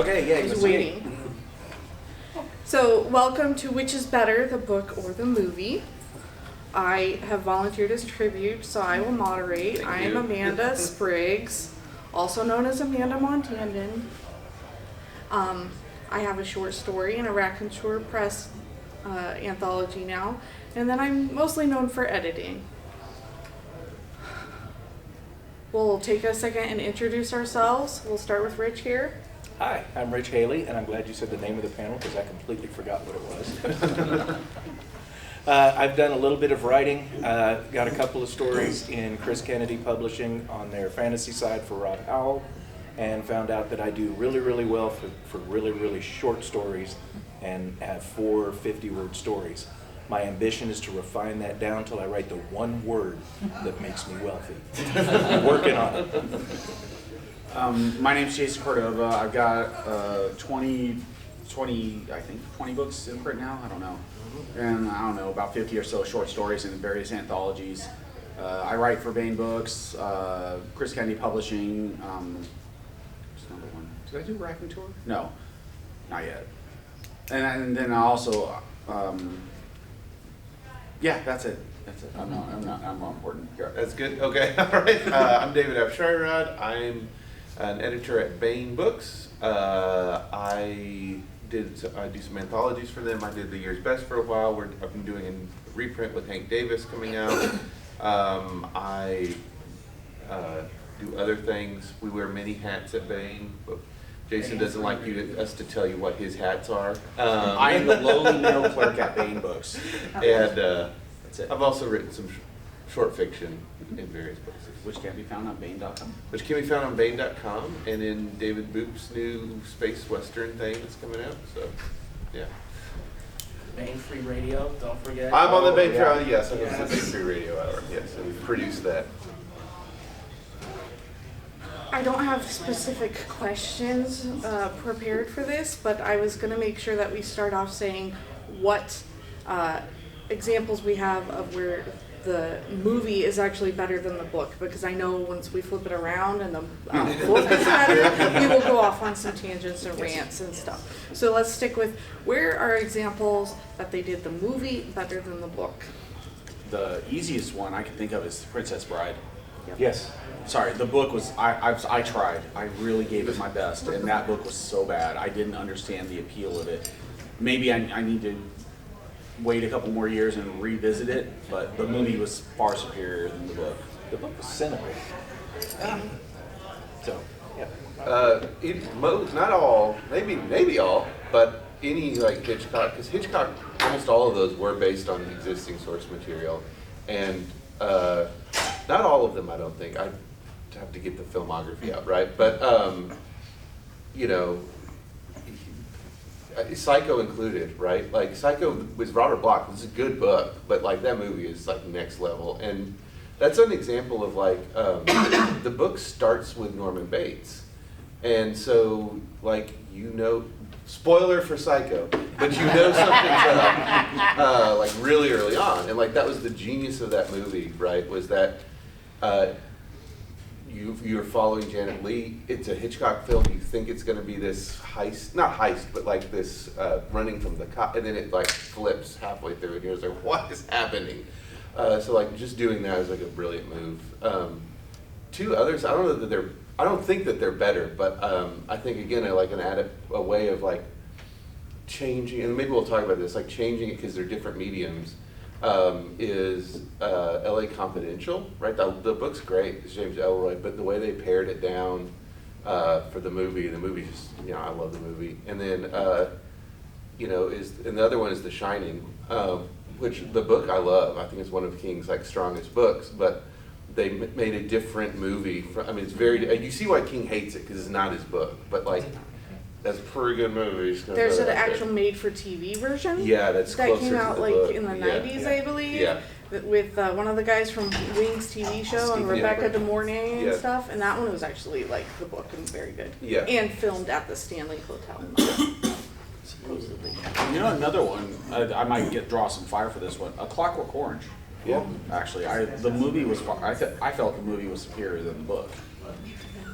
Okay, yeah, He's waiting. So, welcome to Which is Better, the book or the movie. I have volunteered as tribute, so I will moderate. I am Amanda Spriggs, also known as Amanda Montandon. I have a short story in a Raconteur Press anthology now, and then I'm mostly known for editing. We'll take a second and introduce ourselves. We'll start with Rich here. Hi, I'm Rich Hailey, and I'm glad you said the name of the panel because I completely forgot what it was. I've done a little bit of writing, got a couple of stories in Chris Kennedy Publishing on their fantasy side for Rob Howell, and found out that I do really, really well for really, really short stories and have 4 50-word stories. My ambition is to refine that down till I write the one word that makes me wealthy. I'm working on it. My name's Jason Cordova. I've got 20 books in print now. I don't know. And I don't know, about 50 or so short stories in various anthologies. I write for Bain Books, Chris Kennedy Publishing. What's another one? Did I do Raconteur? No, not yet. And then I also, yeah, that's it. That's it. I'm not important. Here. That's good. Okay. All right. I'm David Afsharirad. I'm an editor at Bain Books. I do some anthologies for them. I did The Year's Best for a while. I've been doing a reprint with Hank Davis coming out. I do other things. We wear many hats at Bain, but Jason doesn't like us to tell you what his hats are. I am the lowly mail clerk at Bain Books. And that's it. I've also written some short fiction in various places. Which can be found on Bain.com. Which can be found on Bain.com and in David Boop's new space western thing that's coming out. So, yeah. Bain Free Radio, don't forget. I'm on the Bain Free Radio. Yes, I'm on the Bain Free Radio Hour. Yes, and we've produced that. I don't have specific questions prepared for this, but I was going to make sure that we start off saying what examples we have of where the movie is actually better than the book, because I know once we flip it around and the book is better, we will go off on some tangents and rants and stuff. So let's stick with where are examples that they did the movie better than the book. The easiest one I can think of is Princess Bride. Yep. Yes. Sorry, the book was, I tried. I really gave it my best, and that book was so bad. I didn't understand the appeal of it. Maybe I need to wait a couple more years and revisit it, but the movie was far superior than the book. The book was cynical. So, yeah. Not all, maybe all, but any like Hitchcock, because Hitchcock, almost all of those were based on existing source material, and not all of them, I don't think. I'd have to get the filmography out, right? But you know, Psycho included, right? Like Psycho with Robert Bloch, it's a good book, but like that movie is like next level, and that's an example of like the book starts with Norman Bates, and so like spoiler for Psycho, but you know something's up like really early on, and like that was the genius of that movie, right? Was that you're following Janet Leigh. It's a Hitchcock film. You think it's going to be this heist, not heist, but like this running from the cop, and then it like flips halfway through, and you're just like, what is happening? So like just doing that is like a brilliant move. 2 others, I don't think that they're better, but I think again, I like a way of like changing, and maybe we'll talk about this, like changing it because they're different mediums. Is L.A. Confidential, right? The book's great, it's James Ellroy, but the way they pared it down for the movie just, I love the movie. And then, and the other one is The Shining, which the book I love. I think it's one of King's like strongest books, but they made a different movie. It's very, you see why King hates it, because it's not his book, but like, that's a pretty good movie. There's an actual made-for-TV version. Yeah, that's that closer came out to the like book. in the 90s, I believe. Yeah. With one of the guys from Wings TV show and Rebecca De Mornay and stuff, and that one was actually like the book and very good. Yeah. And filmed at the Stanley Hotel. Supposedly. Another one. I might draw some fire for this one. A Clockwork Orange. Yeah. Actually, the movie was. I felt the movie was superior than the book.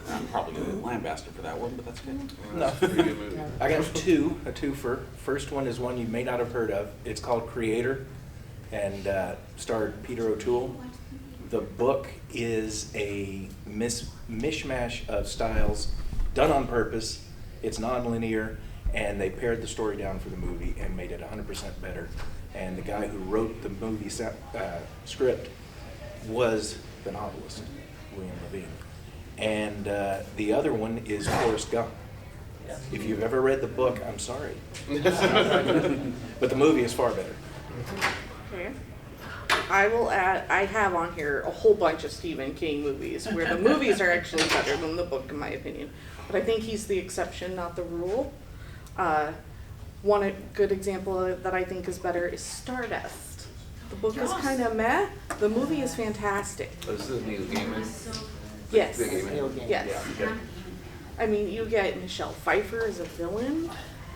I'm probably gonna get lambasted for that one, but that's good. No. Pretty good movie. I got a twofer. First one is one you may not have heard of. It's called Creator, and starred Peter O'Toole. The book is a mishmash of styles done on purpose. It's non-linear, and they pared the story down for the movie and made it 100% better. And the guy who wrote the movie script was the novelist, William Levine. And the other one is Forrest Gump. If you've ever read the book, I'm sorry. But the movie is far better. Okay. I will add, I have on here a whole bunch of Stephen King movies where the movies are actually better than the book, in my opinion. But I think he's the exception, not the rule. One good example that I think is better is Stardust. The book is kind of meh. The movie is fantastic. This is Neil Gaiman. Yes. Big Gaiman. Yes. Okay. I mean, you get Michelle Pfeiffer as a villain.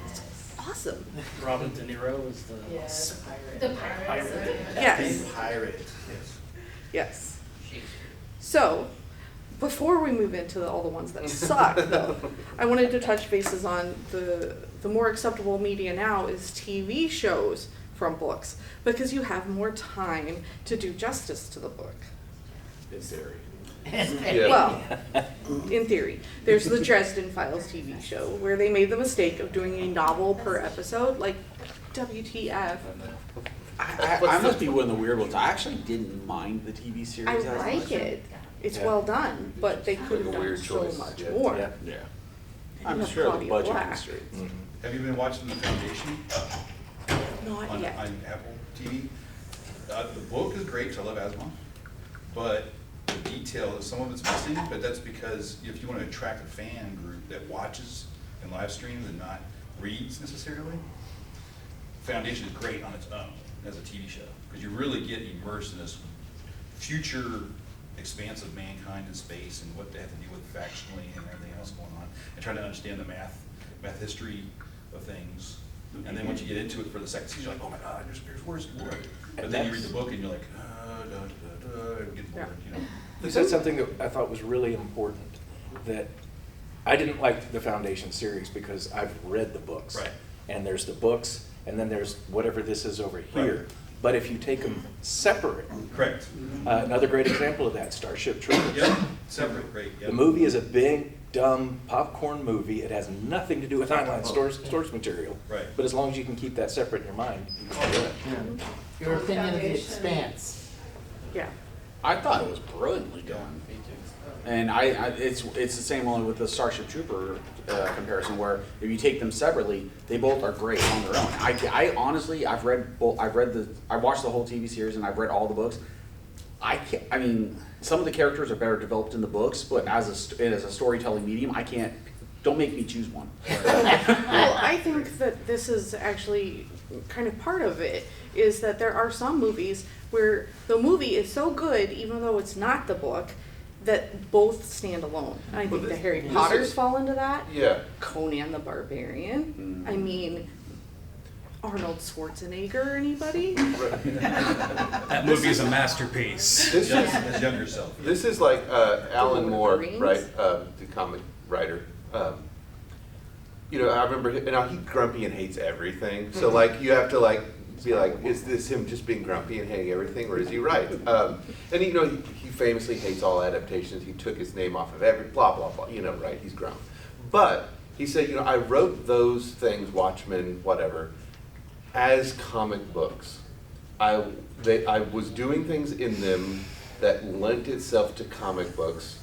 It's awesome. Robert De Niro is the The pirate. Yes. pirate. Yes. Yes. So, before we move into all the ones that suck, though, I wanted to touch bases on the more acceptable media now is TV shows from books, because you have more time to do justice to the book. In theory. Yeah. Well, in theory. There's the Dresden Files TV show, where they made the mistake of doing a novel per episode, like WTF. I must be one of the weird ones. I actually didn't mind the TV series I as like much. it. It's Yeah. well done, but they could have Like a done weird so choice. much Yeah. more. Yeah. Yeah. And I'm you have sure the Claudia budget Black. constraints. Have you been watching The Foundation Not on yet. Apple TV? The book is great, 'cause I love Asimov, but the detail, some of it's missing, but that's because if you want to attract a fan group that watches and live streams and not reads necessarily, Foundation is great on its own as a TV show, because you really get immersed in this future expanse of mankind in space and what they have to deal with factionally and everything else going on, and try to understand the math history of things. And then once you get into it for the second season, you're like, oh my God, there's worse and more. But then you read the book and you're like, and get bored, you know. You said something that I thought was really important, that I didn't like the Foundation series because I've read the books. Right. And there's the books, and then there's whatever this is over here. Right. But if you take them separate, Correct. another great example of that, Starship Troopers. Yep, separate, great, yep. The movie is a big, dumb popcorn movie. It has nothing to do with online source material. Right. But as long as you can keep that separate in your mind, you can do it. Your opinion of The Expanse. Yeah. I thought it was brilliantly done. And it's the same only with the Starship Trooper comparison, where if you take them separately, they both are great on their own. I honestly, I watched the whole TV series and I've read all the books. I mean, some of the characters are better developed in the books, but as a storytelling medium, I can't. Don't make me choose one. Well, I think that this is actually kind of part of it, is that there are some movies where the movie is so good, even though it's not the book, that both stand alone. And I think the Harry Potters fall into that. Yeah. Conan the Barbarian. I mean, Arnold Schwarzenegger, anybody? That movie is a masterpiece. This is, His younger self. this is like Alan Lord of the Moore, Rings? right? The comic writer. You know, I remember, he's grumpy and hates everything. So like, you have to like be like, is this him just being grumpy and hating everything, or is he right? And you know, he famously hates all adaptations. He took his name off of every blah blah blah. You know, right? He's grumpy. But he said, you know, I wrote those things, Watchmen, whatever, as comic books. I was doing things in them that lent itself to comic books.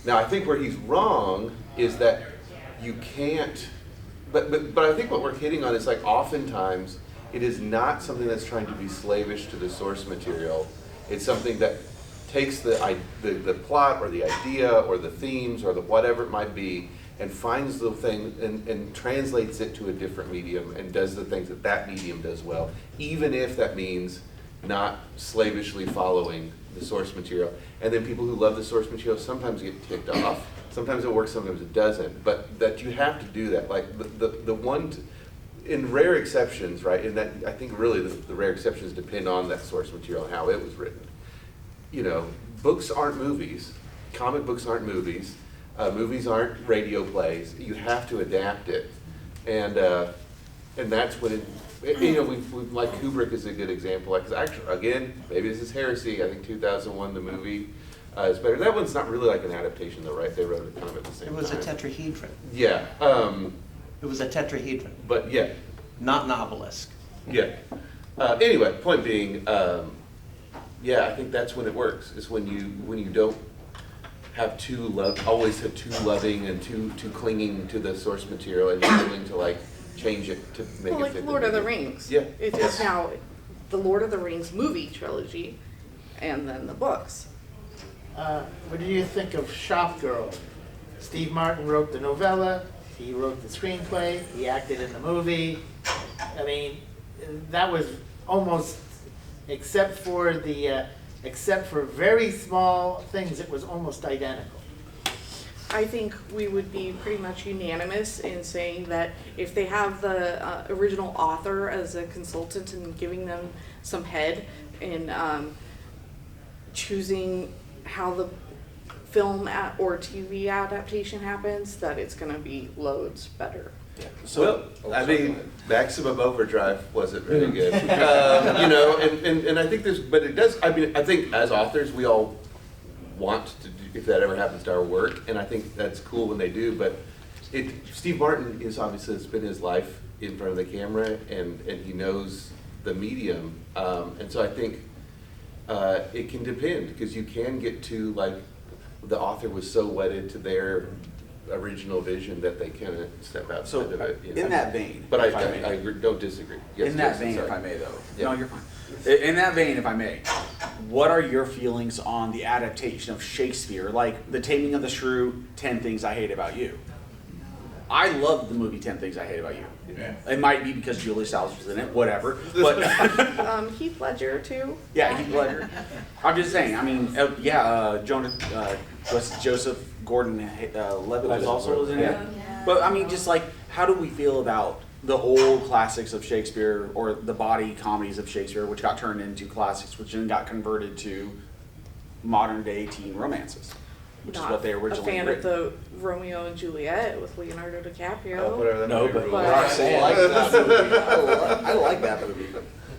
Now, I think where he's wrong is that you can't, but I think what we're hitting on is like oftentimes it is not something that's trying to be slavish to the source material. It's something that takes the plot or the idea or the themes or the whatever it might be and finds the thing and translates it to a different medium and does the things that that medium does well, even if that means not slavishly following the source material. And then people who love the source material sometimes get ticked off. Sometimes it works, sometimes it doesn't. But that you have to do that. Like the one, in rare exceptions, right? And that I think really the rare exceptions depend on that source material and how it was written. You know, books aren't movies. Comic books aren't movies. Movies aren't radio plays. You have to adapt it, and that's when we've like Kubrick is a good example. Like, 'cause actually, again, maybe this is heresy. I think 2001, the movie, is better. That one's not really like an adaptation, though, right? They wrote it kind of at the same time. It was a tetrahedron. Yeah. It was a tetrahedron, But yeah. not an obelisk. Yeah. Anyway, point being, yeah, I think that's when it works. Is when you don't have always have too loving and too clinging to the source material, and you're willing to like change it to make Well, it fit. like Lord of the Rings. Yeah. It is now the Lord of the Rings movie trilogy, and then the books. What do you think of Shop Girl? Steve Martin wrote the novella, he wrote the screenplay, he acted in the movie. I mean, that was almost, except for very small things, it was almost identical. I think we would be pretty much unanimous in saying that if they have the original author as a consultant and giving them some head in choosing how the film or TV adaptation happens, that it's going to be loads better. Yeah. So, I mean, Maximum Overdrive wasn't really good. And I think but it does, I mean, I think as authors, we all want to do, if that ever happens to our work, and I think that's cool when they do, but Steve Martin is obviously, it's been his life in front of the camera, and he knows the medium, and so I think it can depend, because you can get to, like, the author was so wedded to their original vision that they kind of step outside So, of it. in that vein, But if I may. don't disagree. Yes, In that Jason, vein, sorry. if I may, though. Yeah. No, you're fine. In that vein, if I may, what are your feelings on the adaptation of Shakespeare, like The Taming of the Shrew, 10 Things I Hate About You? I love the movie 10 Things I Hate About You. Yeah. It might be because Julia Stiles was in it, whatever. But Heath Ledger too. yeah, Heath Ledger. I'm just saying. I mean, Joseph Gordon-Levitt was also in it. Yeah. But I mean, just like, how do we feel about the old classics of Shakespeare, or the body comedies of Shakespeare, which got turned into classics, which then got converted to modern day teen romances, which is what they originally a fan written. of the Romeo and Juliet with Leonardo DiCaprio. Whatever that No, movie but was. But- Roxanne. I like that movie.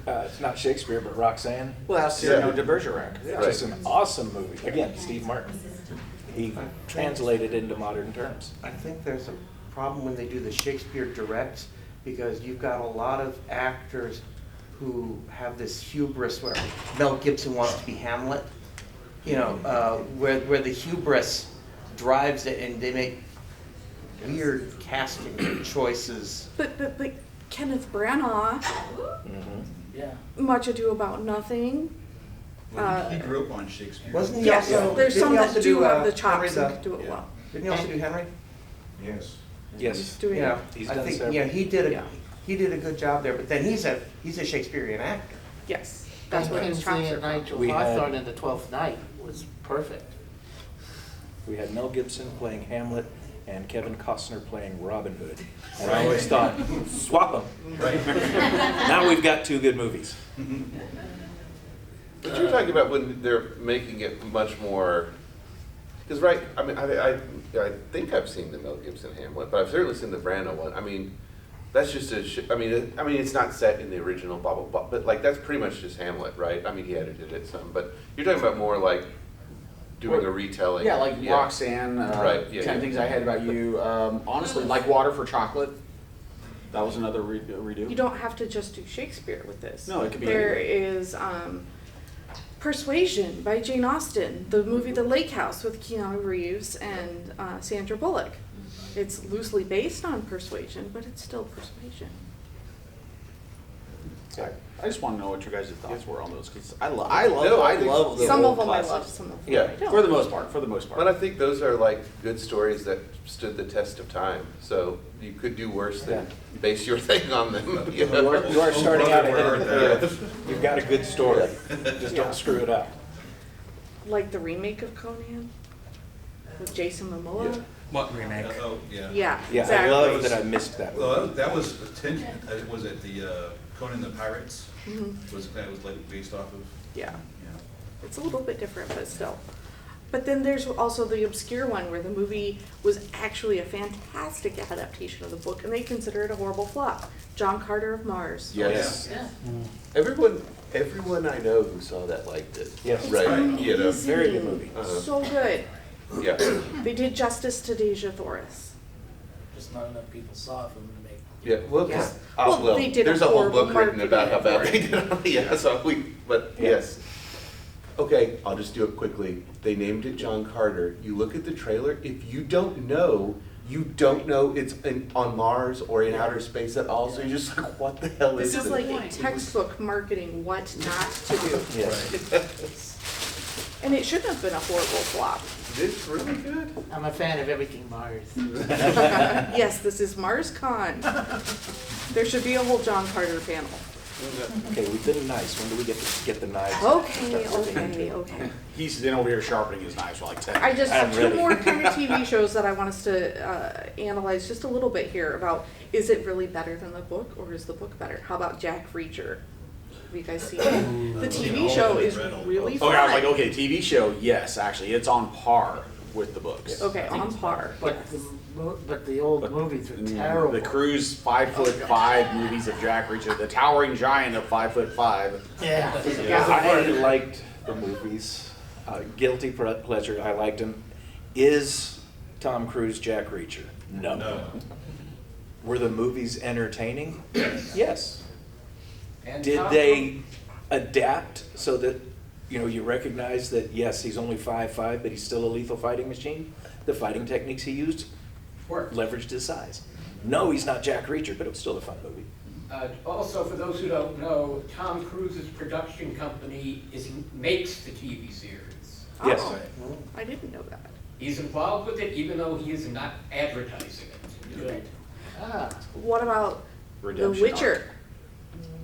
It's not Shakespeare, but Roxanne. Well, that's Yeah. de Bergerac. It's just an awesome movie. Again, Steve Martin. He translated into modern terms. I think there's a problem when they do the Shakespeare directs, because you've got a lot of actors who have this hubris where Mel Gibson wants to be Hamlet, where the hubris drives it, and they make weird casting choices. But Kenneth Branagh, Yeah. Much Ado About Nothing. He grew up on Shakespeare. Wasn't he Yes, also? there's didn't some he that also do have the Henry chops and the- can do it yeah. well. Didn't he also do Henry? Yes. He's Yes. doing Yeah, He's I done think, several. yeah, he did Yeah. a good job there, but then he's a Shakespearean actor. Yes, that's what his chops Kingsley are and from. Nigel We had- Hawthorne in The Twelfth Night was perfect. We had Mel Gibson playing Hamlet and Kevin Costner playing Robin Hood. And I always thought, swap them. Right. Now we've got two good movies. But you're talking about when they're making it much more, because I mean, I think I've seen the Mel Gibson Hamlet, but I've certainly seen the Branagh one. I mean, that's just I mean, it's not set in the original blah blah blah, but like that's pretty much just Hamlet, right? I mean, he edited it some, but you're talking about more like doing a retelling. Yeah, like Roxanne, Right, yeah, 10 yeah. Things I Hate About You. Honestly, Like Water for Chocolate. That was another redo. You don't have to just do Shakespeare with this. No, it could be There anything. is Persuasion by Jane Austen, the movie The Lake House with Keanu Reeves and Sandra Bullock. It's loosely based on Persuasion, but it's still Persuasion. I just want to know what your guys' thoughts were on those, because I love the Some old of them I classics. love, some of them Yeah. I don't. For the most part. But I think those are like good stories that stood the test of time. So you could do worse than base your thing on them. You know? You are starting out ahead of the Yeah. curve. You've got a good story. Just Yeah. don't screw it up. Like the remake of Conan with Jason Momoa. What remake? Oh, yeah. Yeah, Yeah, exactly. I love that I missed that Well, movie. that was was it the Conan the Pirates? Mhm. That was like based off of? Yeah, Yeah. it's a little bit different, but still. But then there's also the obscure one where the movie was actually a fantastic adaptation of the book, and they consider it a horrible flop. John Carter of Mars. Yes. Yeah. Everyone I know who saw that liked it. Yes. Right, you know. Very good movie. So good. Yeah. They did justice to Deja Thoris. Just not enough people saw it for them to make. Yeah, well, Yeah. 'cause, Well, they did a there's a whole horrible book written about how bad marketing they did on it. Yeah, so but Yeah. yes. Okay, I'll just do it quickly. They named it John Carter. You look at the trailer, if you don't know it's on Mars or in outer space at all, so you're just like, what the hell is This this? is like a textbook marketing what not to do. Yes. And it shouldn't have been a horrible flop. It's really good. I'm a fan of everything Mars. Yes, this is MarsCon. There should be a whole John Carter panel. Okay, we've been nice. When do we get the knives? Okay. He's been over here sharpening his knives for like 10 I just I'm have two ready. more kind of TV shows that I want us to analyze just a little bit here about, is it really better than the book, or is the book better? How about Jack Reacher? Have you guys seen it? The TV show is really fun. Okay, I was like, okay, TV show, yes, actually, it's on par with the books. Okay, on par. But the old movies were terrible. The Cruise 5'5" movies of Jack Reacher, the towering giant of 5'5". Yeah. I liked the movies. Guilty pleasure, I liked them. Is Tom Cruise Jack Reacher? No. Were the movies entertaining? Yes. Did they adapt so that, you recognize that, yes, he's only 5'5", but he's still a lethal fighting machine? The fighting techniques he used leveraged his size. No, he's not Jack Reacher, but it was still a fun movie. Also, for those who don't know, Tom Cruise's production company makes the TV series. Yes. Oh, I didn't know that. He's involved with it even though he is not advertising it. Good. Ah. What about Redemption The Witcher?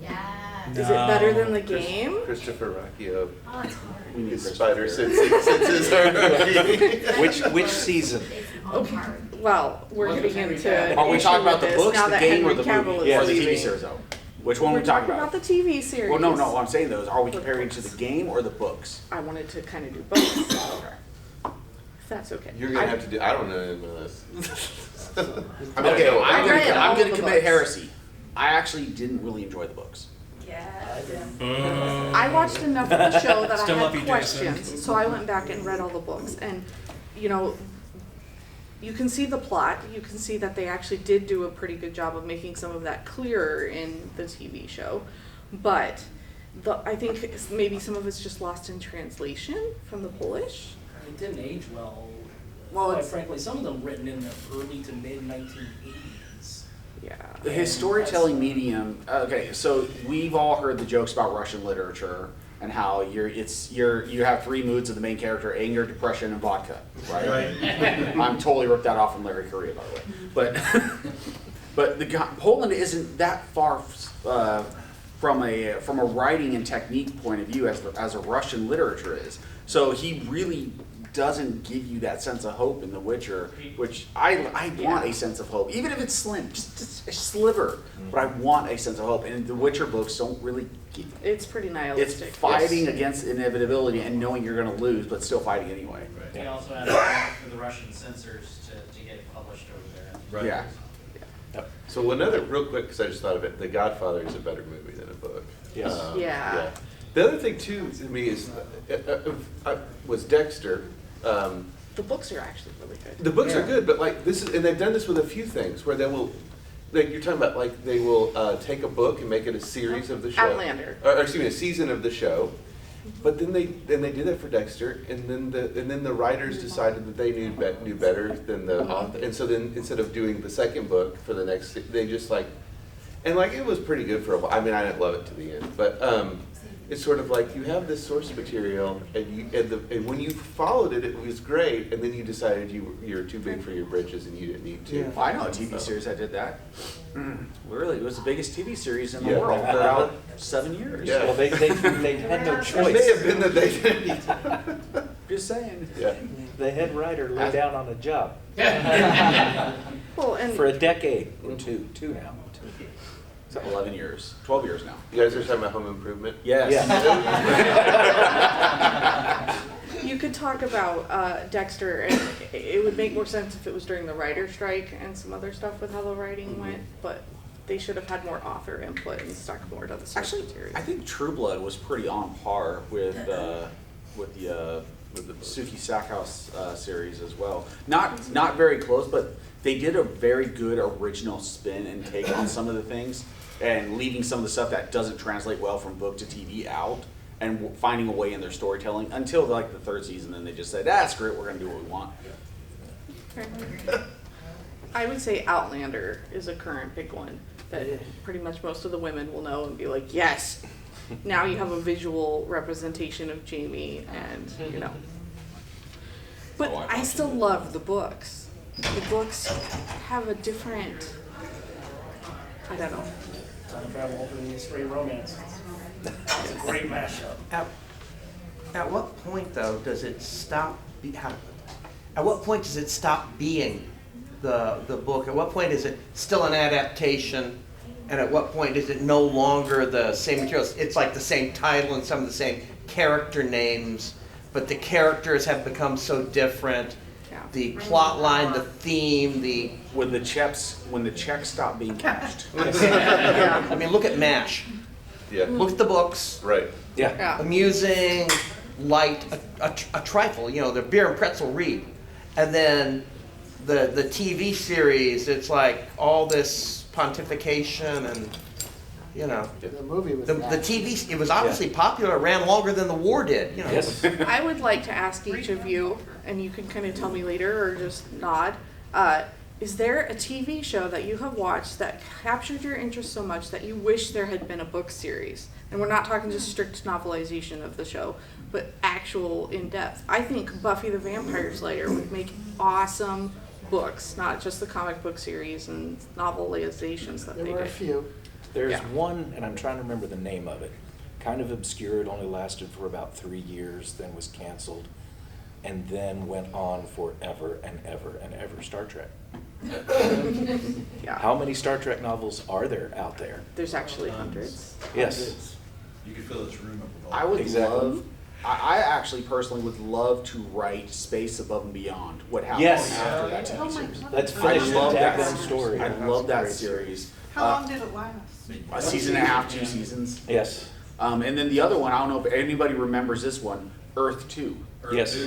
Yeah. Is it better than the game? Christopher Rocchio. Oh, it's hard. We need His Christopher. spider senses are. Which season? It's Okay. hard. Well, we're Wasn't getting Henry into. Cavill. Are we issue talking about with the this books, now the that game, or Henry the Cavill movie? is Or the TV leaving. series, though? Which one are We're we talking talking about? about the TV series. Well, no, I'm saying those. Are we comparing to the game or the books? I wanted to kind of do both. If that's okay. You're gonna have to do, I don't know any of this. I mean, Okay, I know- I read all I'm gonna the commit books. heresy. I actually didn't really enjoy the books. I watched enough of the show that Still I love had you, Jason. questions, so I went back and read all the books. And, you can see the plot. You can see that they actually did do a pretty good job of making some of that clearer in the TV show. But I think maybe some of it's just lost in translation from the Polish. It didn't age well. Well, Quite it's- frankly, some of them written in the early to mid 1980s. Yeah. His storytelling medium. Okay, so we've all heard the jokes about Russian literature and how you have three moods of the main character: anger, depression, and vodka. Right. I'm totally ripped that off from Larry Correa, by the way. But Poland isn't that far from a writing and technique point of view as a Russian literature is. So he really doesn't give you that sense of hope in The Witcher, which I want a sense of hope, even if it's slim, just a sliver. But I want a sense of hope, and The Witcher books don't really. It's pretty It's nihilistic. fighting against inevitability and knowing you're going to lose, but still fighting anyway. They also had to fight for the Russian censors to get it published over there. Yeah. So another, real quick, because I just thought of it, The Godfather is a better movie than a book. Yes. Yeah. The other thing too, to me, is, was Dexter. The books are actually really good. The books are good, but like this is, and they've done this with a few things where they will, like you're talking about, like they will take a book and make it a series of the show. Outlander. Or excuse me, a season of the show. But then they did that for Dexter, and then the writers decided that they knew better than the author, and so then instead of doing the second book for the next, they just like, and like it was pretty good for a while. I mean, I didn't love it to the end, but it's sort of like you have this source material, and when you followed it, it was great, and then you decided you're too big for your britches and you didn't need to. Well, I know a TV series that did that. Really, it was the biggest TV series in the Yeah. world for about 7 years. Yeah. Well, they had no It choice. may have been that they didn't need to. Just saying. Yeah. The head writer lay down on a job Well, and for a decade or two now. So 11 years, 12 years now. You guys are talking about Home Improvement? Yes. You could talk about Dexter, and it would make more sense if it was during the writer's strike and some other stuff with how the writing went, but they should have had more author input and stuck more to the source Actually, material. I think True Blood was pretty on par with the Suki Stackhouse series as well. Not very close, but they did a very good original spin and take on some of the things, and leaving some of the stuff that doesn't translate well from book to TV out, and finding a way in their storytelling until like the third season. Then they just said, screw it, we're gonna do what we want. I would say Outlander is a current big one that pretty much most of the women will know and be like, yes, now you have a visual representation of Jamie, and you know. But I still love the books. The books have a different, I don't know. Time travel over the straight romance. It's a great mashup. At what point, though, does it stop? At what point does it stop being the book? At what point is it still an adaptation? And at what point is it no longer the same materials? It's like the same title and some of the same character names, but the characters have become so different. Yeah. The plot line, the theme, the When the checks stop being cashed. Yeah. I mean, look at MASH. Yeah. Look at the books. Right. Yeah. Yeah. Amusing, light, a trifle, you know, the beer and pretzel read. And then the TV series, it's like all this pontification and, you know. The movie was The TV, it was obviously popular, it ran longer than the war did, you know. Yes. I would like to ask each of you, and you can kind of tell me later or just nod, is there a TV show that you have watched that captured your interest so much that you wish there had been a book series? And we're not talking just strict novelization of the show, but actual in-depth. I think Buffy the Vampire Slayer would make awesome books, not just the comic book series and novelizations that There they were a did. few. There's Yeah. one, and I'm trying to remember the name of it. Kind of obscure, it only lasted for about 3 years, then was canceled, and then went on forever and ever and ever. Star Trek. Yeah. How many Star Trek novels are there out there? There's actually hundreds. Yes. You could fill this room up with all. I would Exactly. love. I actually personally would love to write Space Above and Beyond. What happened Yes. after that TV Oh my series? God. Let's I finish the love that Dadgum story. I love that series. How long did it last? A season and a half, 2 seasons. Yes. And then the other one, I don't know if anybody remembers this one, Earth 2. Yes.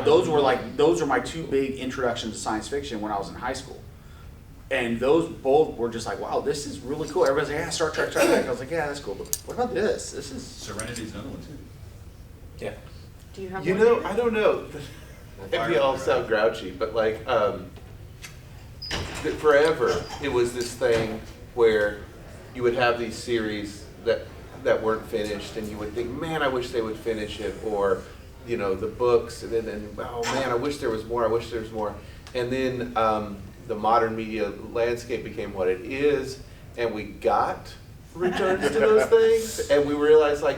Those were my 2 big introductions to science fiction when I was in high school. And those both were just like, wow, this is really cool. Everybody's like, yeah, Star Trek, Star Trek. I was like, yeah, that's cool. But what about this? This is... Serenity's another one too. Yeah. Do you have You one? know, I don't know. Maybe I'll sound grouchy, but like, forever it was this thing where you would have these series that weren't finished, and you would think, man, I wish they would finish it, or you know, the books, and then oh man, I wish there was more. I wish there was more, and then the modern media landscape became what it is, and we got returns to those things, and we realized like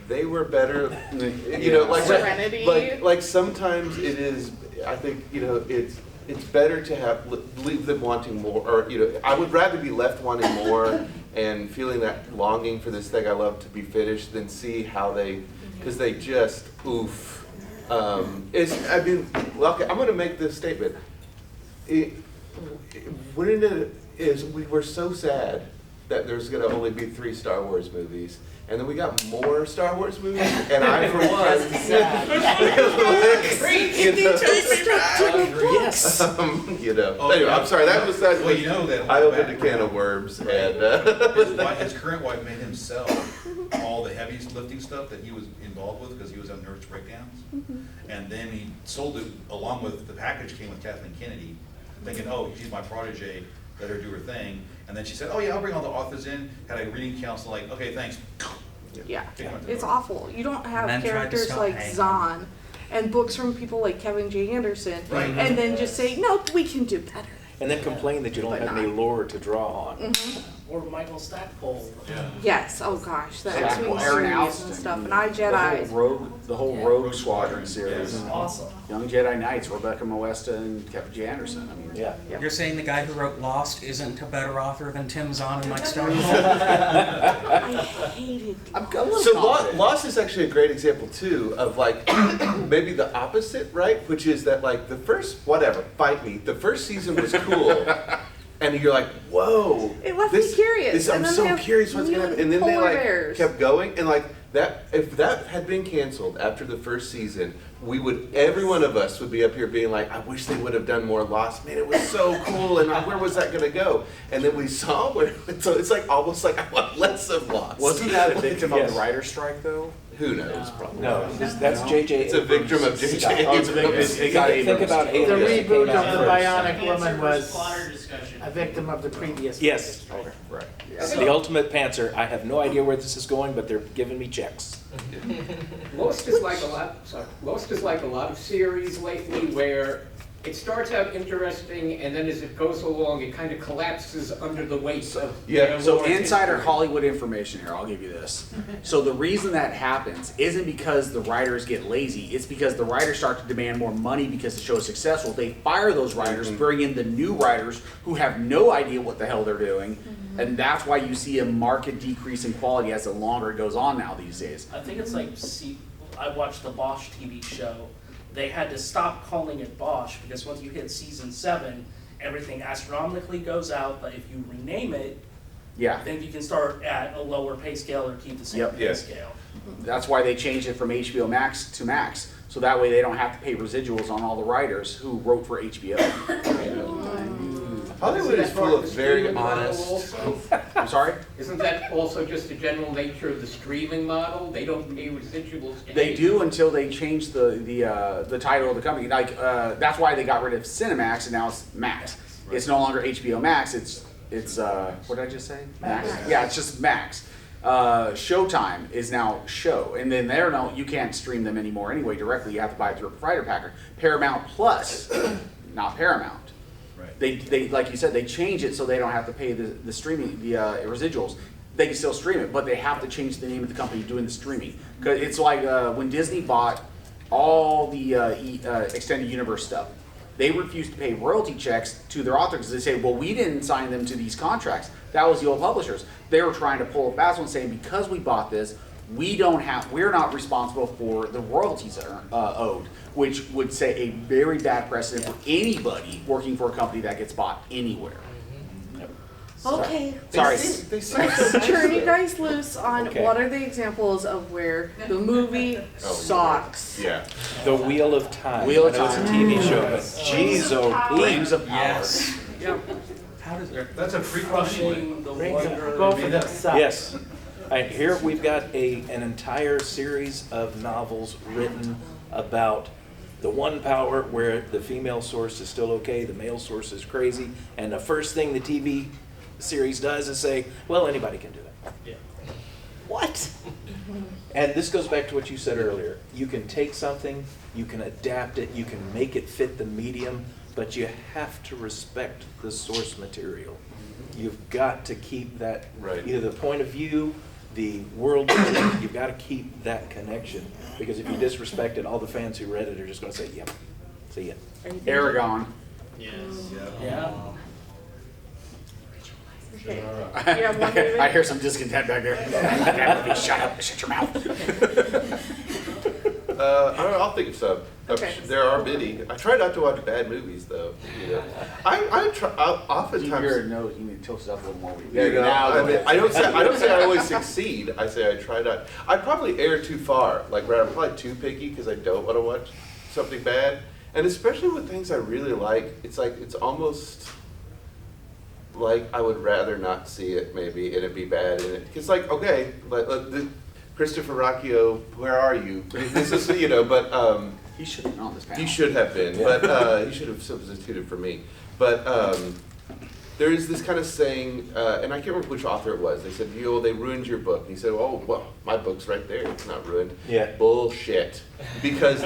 they were better, you know, like Serenity. like sometimes it is. I think you know it's better to leave them wanting more, or you know, I would rather be left wanting more and feeling that longing for this thing I love to be finished than see how because they just oof. I mean, well, okay, I'm going to make this statement. Wouldn't it is we were so sad that there's going to only be 3 Star Wars movies, and then we got more Star Wars movies, and I for one, Yes. you know. Oh, Anyway, yeah. I'm sorry. That was that. Well, you know that I whole opened a can of worms, and his current wife made him sell all the heavy lifting stuff that he was involved with because he was on nervous breakdowns. And then he sold it along with the package came with Kathleen Kennedy, thinking, oh, she's my protege, let her do her thing. And then she said, oh yeah, I'll bring all the authors in. Had a reading council, like, okay, thanks. Yeah, Kick him out the it's door. awful. You don't have And then tried to characters stop like paying. Zahn and books from people like Kevin J. Anderson, Right. and then just say, nope, we can do better. And then complain that you don't But have any not. lore to draw on. Or Michael Stackpole. Yes, oh gosh, the Yeah, X-Wing Aaron series Alston, and stuff, and I The Jedi. whole Rogue Squadron series. Awesome. Young Jedi Knights, Rebecca Moesta and Kevin J. Anderson. I mean, Yeah. You're saying the guy who wrote Lost isn't a better author than Tim Zahn and Mike Stone? I hated. I'm a little So confident. Lost is actually a great example too of like maybe the opposite, right? Which is that like the first, whatever, fight me. The first season was cool. And you're like, whoa. It left me curious, I'm and then so they have curious what's gonna happen. And then they polar like bears. kept going and like that, if that had been canceled after the first season, every one of us would be up here being like, I wish they would have done more Lost. Man, it was so cool, and where was that gonna go? And then we saw where, so it's like almost like I want less of Lost. Wasn't that a victim Yes. of the writer's strike though? Who knows? Probably. No, that's J.J. It's a victim of J.J. Oh, it's a victim. Abrams. It got Think Abrams. about The Alias. It reboot came out of the first. Bionic Woman Answer was spotter discussion. a victim of the previous. Yes. Okay, right. The Ultimate Pantser. I have no idea where this is going, but they're giving me checks. Lost is like a lot. Sorry, Lost is like a lot of series lately where it starts out interesting, and then as it goes along, it kind of collapses under the weight of Yeah, So lore insider history. Hollywood information here, I'll give you this. So the reason that happens isn't because the writers get lazy, it's because the writers start to demand more money because the show is successful. They fire those writers, bring in the new writers who have no idea what the hell they're doing, and that's why you see a marked decrease in quality as the longer it goes on now these days. I think it's like, I watched the Bosch TV show. They had to stop calling it Bosch because once you hit season 7, everything astronomically goes out, but if you rename it, Yeah, then you can start at a lower pay scale or keep the same Yep. pay Yeah. scale. that's why they changed it from HBO Max to Max. So that way they don't have to pay residuals on all the writers who wrote for HBO. Hollywood is full of very Streaming model honest. also? I'm sorry? Isn't that also just the general nature of the streaming model? They don't pay residuals to They anyone. do until they change the title of the company. Like that's why they got rid of Cinemax and now it's Max. It's no longer HBO Max. It's what did I just say? Max. Yeah, it's just Max. Showtime is now Show, and then they're no, you can't stream them anymore anyway directly. You have to buy it through a provider packer. Paramount Plus, not Paramount. Right. They like you said, they change it so they don't have to pay the streaming, the residuals. They can still stream it, but they have to change the name of the company doing the streaming. Cause it's like when Disney bought all the extended universe stuff. They refused to pay royalty checks to their authors because they say, well, we didn't sign them to these contracts. That was the old publishers. They were trying to pull a fast one saying, because we bought this, we're not responsible for the royalties that are owed, which would set a very bad precedent for anybody working for a company that gets bought anywhere. Okay. Sorry. They seem so Turn you guys loose on Okay. what are the examples of where the movie sucks. Yeah. The Wheel of Time. Wheel of I know it's a Time. TV show, but geez, oh, Rings of Power. Yes. Yep. How does it? That's a free Crushing the wonder. Both of them suck. yes. Here we've got an entire series of novels written about the one power where the female source is still okay, the male source is crazy, and the first thing the TV series does is say, well, anybody can do that. Yeah. What? And this goes back to what you said earlier. You can take something, you can adapt it, you can make it fit the medium, but you have to respect the source material. You've got to keep that, Right. either the point of view, the world building, you've got to keep that connection. Because if you disrespect it, all the fans who read it are just going to say, yep, see ya. Aragon. Yes. Yeah. Okay. You have one, David? I hear some discontent back there. That movie, shut up, shut your mouth. I don't know, I'll think of some. Okay. There are many. I try not to watch bad movies, though. You know, I try. I'll Keep oftentimes. your nose, you need to tilt it up a little more. You know, I don't say I always succeed. I say I try not. I probably err too far. Like, I'm probably too picky because I don't want to watch something bad. And especially with things I really like, it's like it's almost like I would rather not see it maybe and it be bad. And it's like, okay, like Christopher Rocchio, where are you? This is, you know, but He should have been on this panel. he should have been, but he should have substituted for me. But there is this kind of saying, and I can't remember which author it was. They said, they ruined your book. And he said, oh, well, my book's right there. It's not ruined. Yeah. Bullshit. Because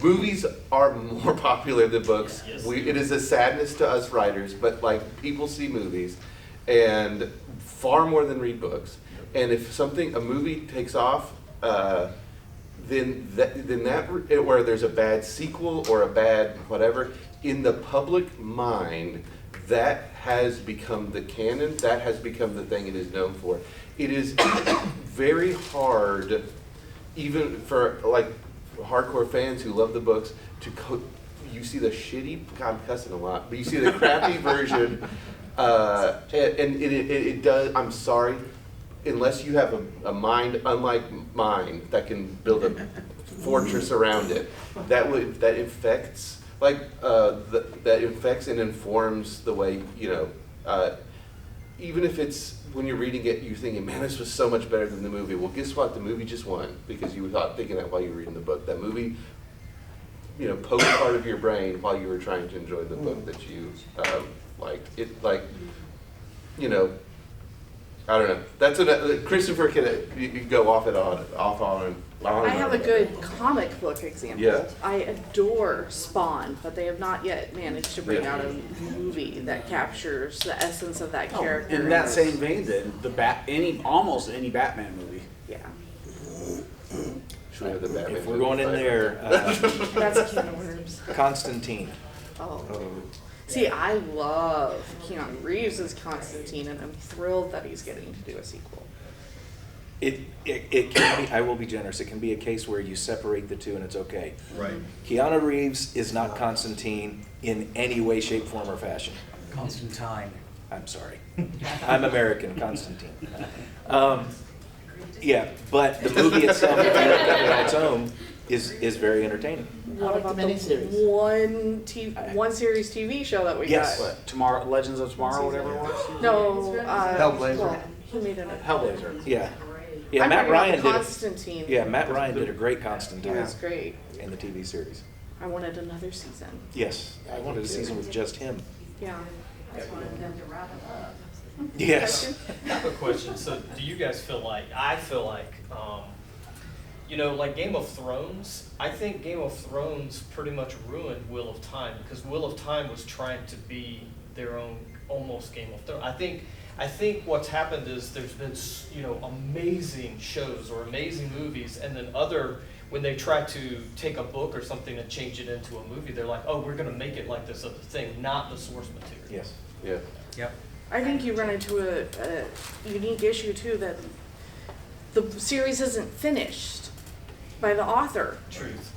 movies are more popular than books. It is a sadness to us writers, but like people see movies and far more than read books. And if a movie takes off, then where there's a bad sequel or a bad whatever, in the public mind, that has become the canon, that has become the thing it is known for. It is very hard, even for like hardcore fans who love the books, you see the shitty, God, I'm cussing a lot, but you see the crappy version, and it does, I'm sorry, unless you have a mind unlike mine that can build a fortress around it, that infects. That infects and informs the way, even if it's, when you're reading it, you're thinking, man, this was so much better than the movie. Well, guess what? The movie just won, because you were thinking that while you were reading the book. That movie, poked part of your brain while you were trying to enjoy the book that you liked. I don't know. That's Christopher can go off and on and on. I have a good comic book example. Yeah. I adore Spawn, but they have not yet managed to bring out a movie that captures the essence of that character. In that same vein, then almost any Batman movie. Yeah. Should we have the Batman If we're going in there, That's a can of worms. Constantine. Oh. See, I love Keanu Reeves as Constantine, and I'm thrilled that he's getting to do a sequel. It can be, I will be generous, it can be a case where you separate the two and it's okay. Right. Keanu Reeves is not Constantine in any way, shape, form, or fashion. Constantine. I'm sorry. I'm American, Constantine. Yeah, but the movie itself, on its own, is very entertaining. What about the one series TV show that we Yes. got? Legends of Tomorrow, whatever it was? No, Hellblazer. well, he made an Hellblazer. Yeah. Yeah, I'm Matt talking about Ryan the did Constantine. Matt Ryan did a great It Constantine was great. in the TV series. I wanted another season. Yes, I wanted a season with just him. Yeah. Yes. I have a question. So do you guys feel like, I feel like, like Game of Thrones, I think Game of Thrones pretty much ruined Wheel of Time, because Wheel of Time was trying to be their own almost Game of Thrones. I think what's happened is there's been, amazing shows or amazing movies, and then when they try to take a book or something and change it into a movie, they're like, oh, we're going to make it like this other thing, not the source material. Yes. Yeah. Yep. I think you run into a unique issue too, that the series isn't finished by the author. Truth.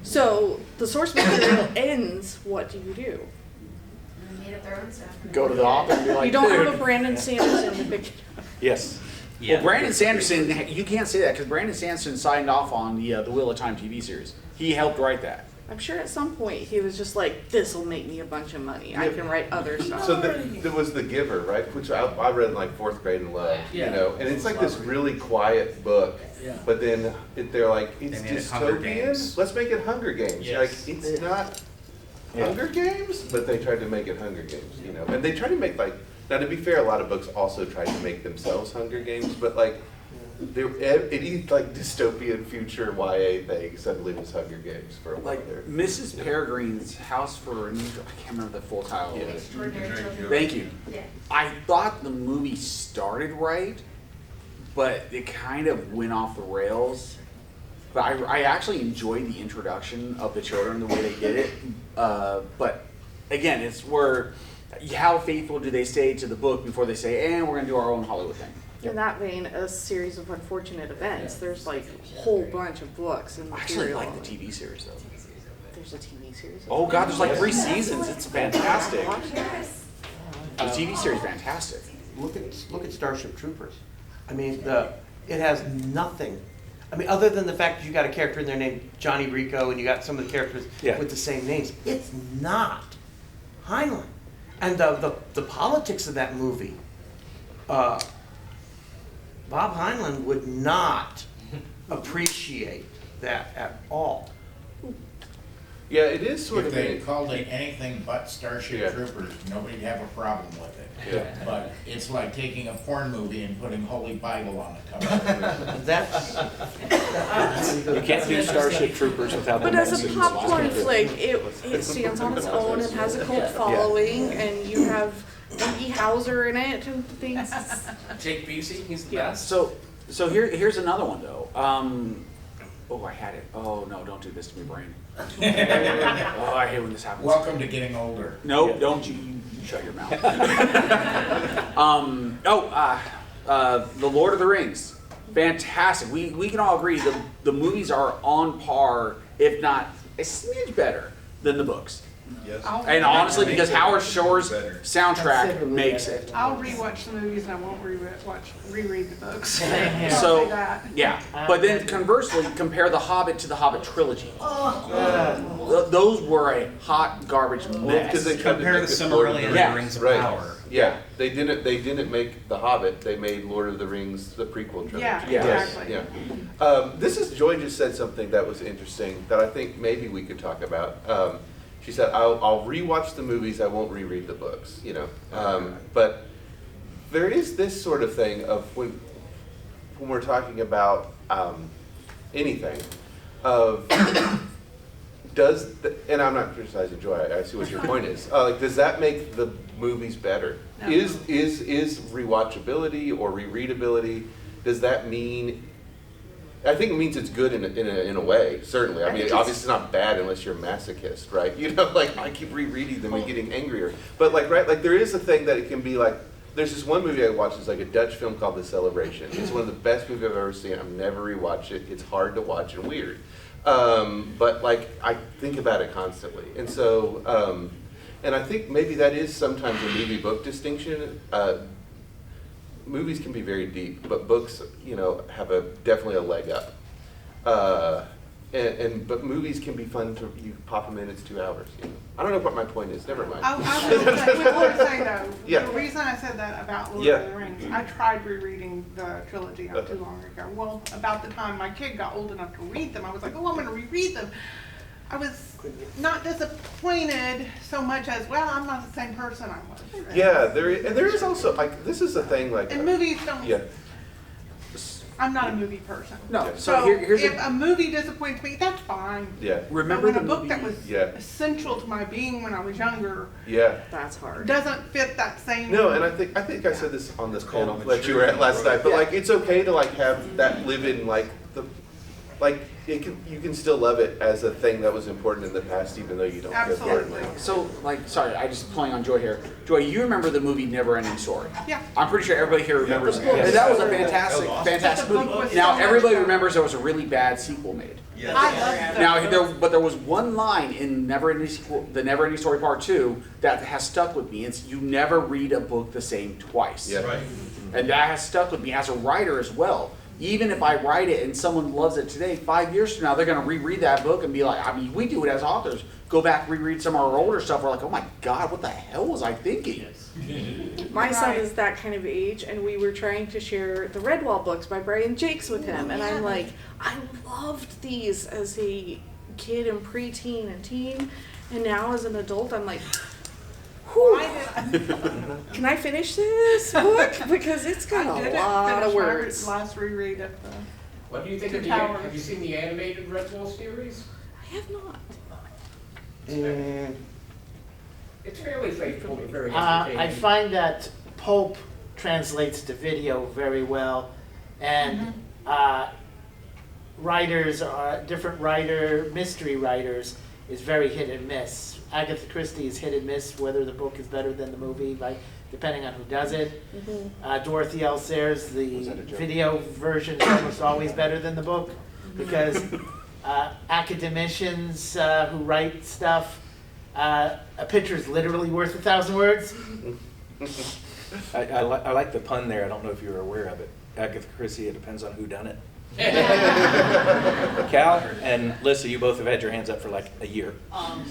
So the source material ends, what do you do? Made up their own stuff. Go to the author and be like, You don't dude. have a Brandon Sanderson to pick it up. Yes. Well, Brandon Sanderson, you can't say that because Brandon Sanderson signed off on the Wheel of Time TV series. He helped write that. I'm sure at some point he was just like, this will make me a bunch of money. I can write other stuff. So there was The Giver, right? Which I read in like 4th grade and loved, Yeah. And it's like this really quiet book. Yeah. But then they're like, it's They made it Hunger dystopian. Games. Let's make it Hunger Games. Yes. Like it's not Hunger Games, but they tried to make it Hunger Games, And they tried to make now to be fair, a lot of books also tried to make themselves Hunger Games, but any dystopian future YA thing suddenly was Hunger Games for a while there. Mrs. Peregrine's House for I can't remember the full title. Yeah. Extraordinary Children. Thank you. Yeah. I thought the movie started right, but it kind of went off the rails. But I actually enjoyed the introduction of the children, the way they did it. But again, it's where, how faithful do they stay to the book before they say, and we're going to do our own Hollywood thing. In that vein, a series of unfortunate events. There's like a whole bunch of books and I actually material. like the TV series though. There's a TV series. Oh God, there's like 3 seasons. It's fantastic. Yes. The TV series is fantastic. Look at Starship Troopers. I mean, it has nothing. I mean, other than the fact that you got a character in there named Johnny Rico, and you got some of the characters with the same names. It's not Heinlein, and the politics of that movie. Bob Heinlein would not appreciate that at all. Yeah, it is sort If of. they a- called it anything but Starship Yeah. Troopers, nobody'd have a problem with it. Yeah. But it's like taking a porn movie and putting Holy Bible on the cover. That's, You can't do Starship Troopers without the But as a Mexicans. popcorn flick, it stands on its own and has a cult following, and you have Doogie Howser in it and things. Jake Busey, he's the Yeah. best. So here's another one though. Oh, I had it. Oh no, don't do this to me, brain. Oh, I hate when this happens. Welcome to getting older. No, Yeah. don't you shut your mouth. The Lord of the Rings, fantastic. We can all agree the movies are on par, if not a smidge better than the books. Yes. And honestly, because Howard Shore's Better. soundtrack Considerably makes better. it. I'll rewatch the movies and I won't reread the books. Same here. I'll So say that. yeah, but then conversely, compare The Hobbit to the Hobbit trilogy. Those were a hot garbage Well, mess. because they tried to Compare make the it Lord of Silmarillion and Yeah. the Rings of Right. Power. Yeah, they didn't make The Hobbit. They made Lord of the Rings, the prequel trilogy. Yeah, Yeah. exactly. Yeah. This is Joy just said something that was interesting that I think maybe we could talk about. She said, "I'll rewatch the movies. I won't reread the books." You know, but there is this sort of thing of when we're talking about anything of. And I'm not criticizing Joy, I see what your point is. Like, does that make the movies better? No. Is rewatchability or rereadability, does that mean, I think it means it's good in a way, certainly. I mean, obviously it's not bad unless you're a masochist, right? You know, like, I keep rereading them and getting angrier. But like, right, like there is a thing that it can be like, there's this one movie I watched, it's like a Dutch film called The Celebration. It's one of the best movies I've ever seen. I've never rewatched it. It's hard to watch and weird. But like, I think about it constantly. And so, and I think maybe that is sometimes a movie book distinction. Movies can be very deep, but books, you know, have definitely a leg up. But movies can be fun to, you pop them in, it's 2 hours. You know? I don't know what my point is, never mind. I will say, with what you're saying though, Yeah. the reason I said that about Lord Yeah. of the Rings, I tried rereading the trilogy not too long ago. Well, about the time my kid got old enough to read them, I was like, oh, I'm gonna reread them. I was not disappointed so much as, well, I'm not the same person I was. Yeah, there is also, like, this is a thing, like. And movies don't, Yeah. I'm not a movie person. No, So here's if a movie disappoints me, that's fine. Yeah. remember But the when a book movie. that was Yeah. essential to my being when I was younger Yeah. That's hard. doesn't fit that same. No, and I think I said this on this called panel that you were at last night, but like, it's okay to like have that live in like you can still love it as a thing that was important in the past, even though you don't care for it Absolutely. now. So, like, sorry, I just playing on Joy here. Joy, you remember the movie Never Ending Story? Yeah. I'm pretty sure everybody here remembers. the book And was that was so a good. fantastic, That was awesome. fantastic But the book movie. was Now so much everybody better. remembers there was a really bad sequel made. Yes. I love that. Now, there was one line in the Never Ending Story Part 2 that has stuck with me. It's you never read a book the same twice. Yeah. Right. And that has stuck with me as a writer as well. Even if I write it and someone loves it today, 5 years from now, they're going to reread that book and be like, I mean, we do it as authors. Go back, reread some of our older stuff. We're like, oh my God, what the hell was I thinking? My son Right. is that kind of age, and we were trying to share the Redwall books by Brian Jakes with him, and I'm like, I loved these as a kid and preteen and teen, and now as an adult, I'm like, whew, can I finish this book? Because it's got I a didn't lot finish of my words. last reread of the. What do you think Two of Towers. have you seen the animated Redwall series? I have not. It's fairly faithful, but very I entertaining. find that pulp translates to video very well, and mystery writers is very hit and miss. Agatha Christie is hit and miss whether the book is better than the movie, depending on who does it. Dorothy L. Sayers, the video version is almost always better than the book, because academicians who write stuff, a picture's literally worth 1,000 words. I like the pun there. I don't know if you were aware of it. Agatha Christie, it depends on who done it. Cal and Lissa, you both have had your hands up for like a year.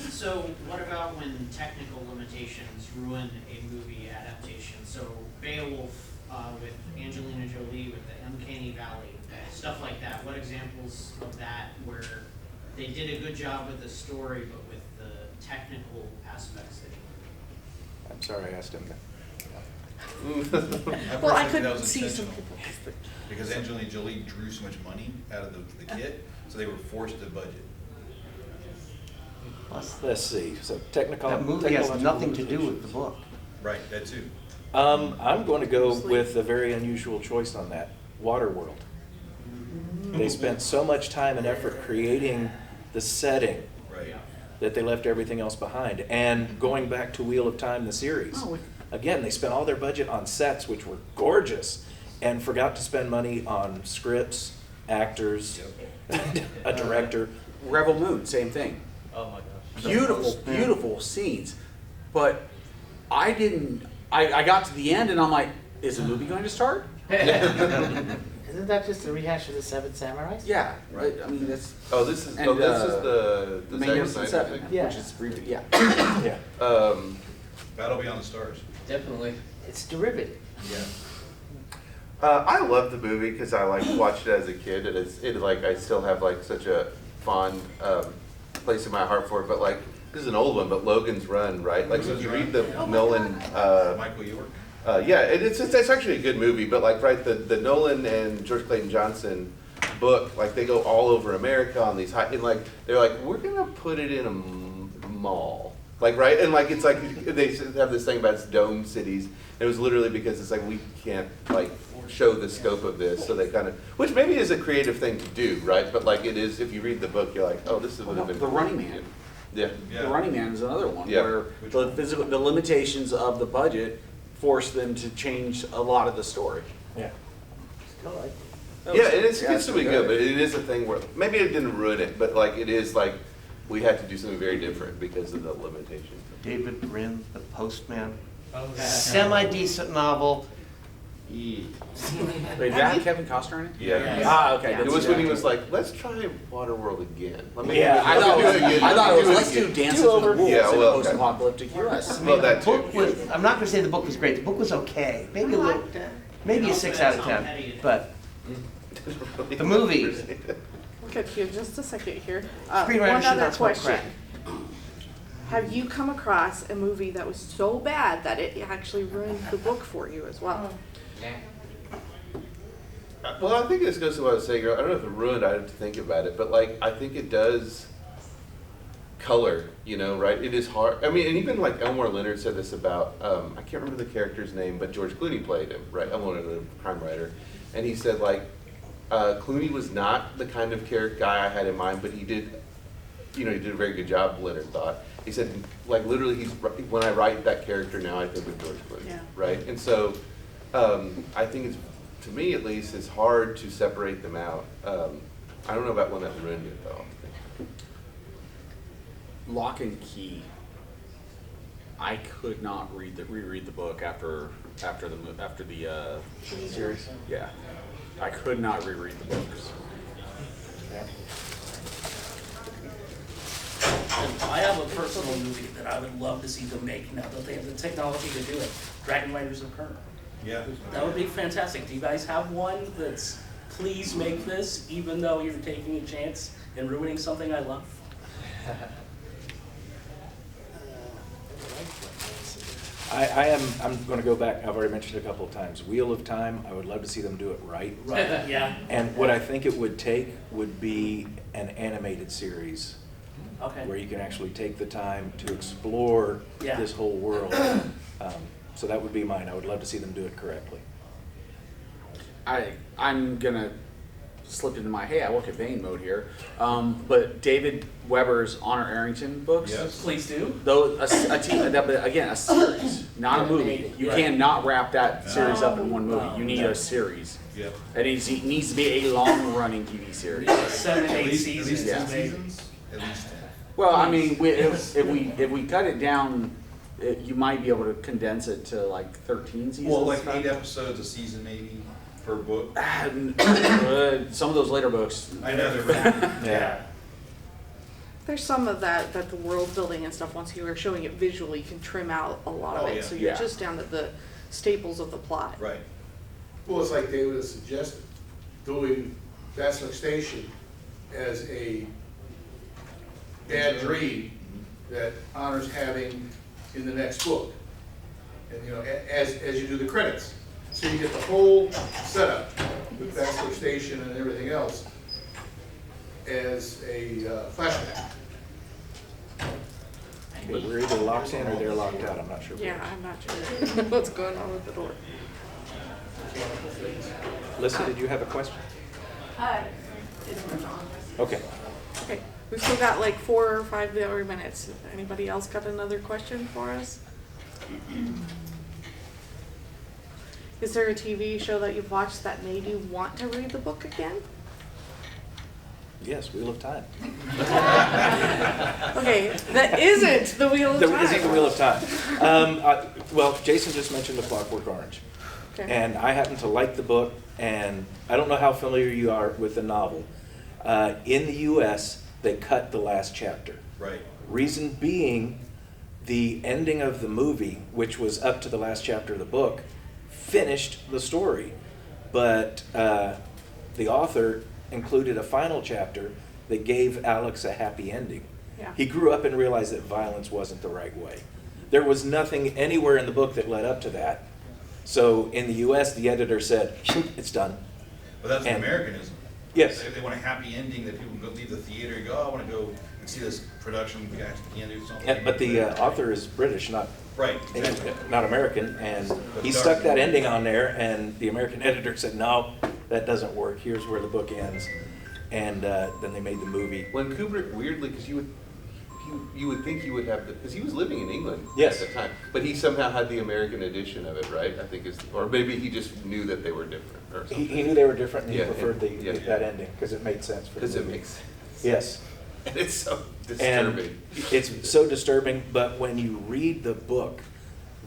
So what about when technical limitations ruin a movie adaptation? So Beowulf with Angelina Jolie with the Uncanny Valley, stuff like that. What examples of that where they did a good job with the story, but with the technical aspects, they I'm sorry I asked him that. Well, I personally think could that was see some intentional, people. because Angelina Jolie drew so much money out of the kit, so they were forced to budget. Let's see, so technical. That movie has technological nothing to do with the limitations. book. Right, that too. I'm going to go with a very unusual choice on that, Waterworld. They spent so much time and effort creating the setting Right. that they left everything else behind. And going back to Wheel of Time, the series, again, they spent all their budget on sets, which were gorgeous, and forgot to spend money on scripts, actors, a director. Rebel Moon, same thing. Oh my gosh. Beautiful, beautiful scenes. But I got to the end and I'm like, is the movie going to start? Isn't that just a rehash of the Seven Samurais? Yeah, right. I mean, that's. Oh, this is And, the Zack Magnificent Snyder Seven, thing? Yeah. which is yeah. Yeah. Battle Beyond the Stars. Definitely. It's derivative. Yeah. I love the movie because I like watched it as a kid, and it like I still have like such a fond place in my heart for it. But like this is an old one, but Logan's Run, right? Like so if you read the Nolan, Michael York. yeah, it's actually a good movie. But like the Nolan and George Clayton Johnson book, like they go all over America on these high, and like they're like we're gonna put it in a mall. Like, right? And like, it's like, they have this thing about dome cities. It was literally because it's like, we can't like show the scope of this. So they kind of, which maybe is a creative thing to do, right? But like it is, if you read the book, you're like, oh, this would have been The Running Man. Yeah. The Running Man is another one Yeah. where the limitations of the budget force them to change a lot of the story. Yeah. Still like Yeah, and it's Yeah, still be good, but it is a thing where, maybe it didn't ruin it, but like, it is like, we had to do something very different because of the limitations. David Brin, The Postman, Oh, yeah. semi-decent novel. Wait, did that have Kevin Costner in it? Yeah. Ah, okay. It was when he was like, let's try Waterworld again. Let me Yeah, I thought it was, let's do Dances with Wolves Yeah, in well, a post-apocalyptic US. Well, that The too. book was, I'm not gonna say the book was great, the book was okay, maybe a little, liked it. maybe a Also 6 has out of Tom 10, Petty in it. but the movie, Look at you, just a second here. Screenwriter One should other not smoke question. crack. Have you come across a movie that was so bad that it actually ruined the book for you as well? Well, I think this goes to what I was saying earlier. I don't know if it ruined, I have to think about it, but like, I think it does color, you know, right? It is hard. I mean, and even like Elmore Leonard said this about, I can't remember the character's name, but George Clooney played him, right? Elmore Leonard, the crime writer. And he said like, Clooney was not the kind of character guy I had in mind, but he did, you know, he did a very good job, Leonard thought. He said, like, literally, when I write that character now, I think of George Clooney, Yeah. right? And so, I think it's, to me at least, it's hard to separate them out. I don't know about one that ruined it, though. Lock and Key. I could not reread the book after the series. Yeah, I could not reread the books. And I have a personal movie that I would love to see them make now that they have the technology to do it. Dragon Riders of Kurn. Yeah. That would be fantastic. Do you guys have one that's, please make this, even though you're taking a chance and ruining something I love? I'm going to go back, I've already mentioned it a couple of times, Wheel of Time, I would love to see them do it right. Right, yeah. And what I think it would take would be an animated series Okay. where you can actually take the time to explore Yeah. this whole world. So that would be mine. I would love to see them do it correctly. I'm gonna slip into my, hey, I work at Vane mode here, but David Weber's Honor Arrington books. Yes. Please do. Though a series, not a movie. You Right. cannot wrap that series up in one movie. You need a series. Yep. It needs to be a long-running TV series. 7, 8 At least seasons. 10 maybe. seasons? At least 10. Well, I mean, if we cut it down, you might be able to condense it to like 13 seasons. Well, like 8 episodes a season maybe per book. Some of those later books. I know they're Yeah. There's some of that the world building and stuff, once you are showing it visually, you can trim out a lot of Oh, it. yeah. So you're Yeah. just down to the staples of the plot. right. Well, it's like David has suggested, doing Vassar Station as a bad dream that honors having in the next book. And, you know, as you do the credits. So you get the whole setup with Bachelor Station and everything else as a flashback. But we're either locked in or they're locked out, I'm not sure. Yeah, I'm not sure what's going on with the door. Lisa, did you have a question? Okay. Okay, we've still got like 4 or 5 more minutes. Anybody else got another question for us? Is there a TV show that you've watched that made you want to read the book again? Yes, Wheel of Time. Okay, that isn't the Wheel of Time. That isn't the Wheel of Time. Well, Jason just mentioned The Clockwork Orange. Okay. And I happen to like the book, and I don't know how familiar you are with the novel. In the US, they cut the last chapter. Right. Reason being, the ending of the movie, which was up to the last chapter of the book, finished the story. But the author included a final chapter that gave Alex a happy ending. Yeah. He grew up and realized that violence wasn't the right way. There was nothing anywhere in the book that led up to that. So in the US, the editor said, it's done. But that's And- Americanism. Yes. They want a happy ending that people go leave the theater and go, oh, I want to go and see this production. We got to do something. Yeah, but the author is British, not Right, exactly. not American, and he stuck that ending on there, and the American editor said, no, that doesn't work. Here's where the book ends. And then they made the movie. When Kubrick, weirdly, because you would think he would have, because he was living in England Yes. at the time, but he somehow had the American edition of it, right? I think is, or maybe he just knew that they were different or something. He knew they were different, and he Yeah, preferred that yeah. ending, because it made sense for the Because it movie. makes sense. Yes. And it's so And disturbing. it's so disturbing, but when you read the book,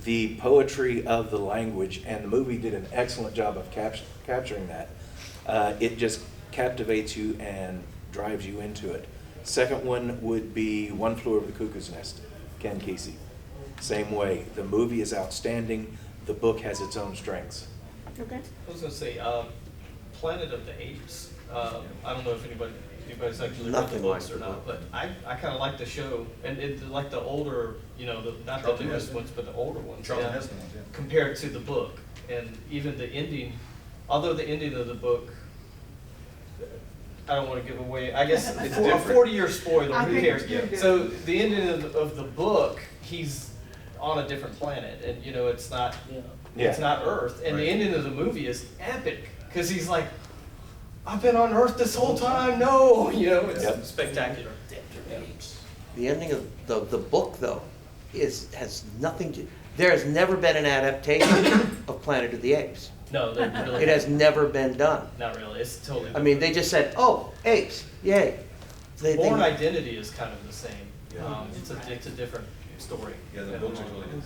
the poetry of the language, and the movie did an excellent job of capturing that, it just captivates you and drives you into it. Second one would be One Flew Over the Cuckoo's Nest, Ken Kesey. Same way, the movie is outstanding, the book has its own strengths. Okay. I was gonna say, Planet of the Apes. I don't know if anybody's actually read the Nothing books like or the not, book. but I kind of like the show, and it like the older, you know, not the Charlton newest Heston. ones, but the older ones. Charlton yeah, Heston ones, yeah. compared to the book, and even the ending, although the ending of the book, I don't want to give away. I guess It's a different. 40-year spoiler. I Who think cares? you did. So the ending of the book, he's on a different planet, and you know it's not. Yeah. It's not Earth, and the Right. ending of the movie is epic because he's like, "I've been on Earth this whole time." No, you know, it's Yep. spectacular. The ending of the book, though, has nothing to. There has never been an adaptation of Planet of the Apes. No, they really. It has never been done. Not really. It's totally. I mean, they just said, "Oh, apes, yay." Born Identity is kind of the same. Yeah. It's a different story. Yeah, the books are really good.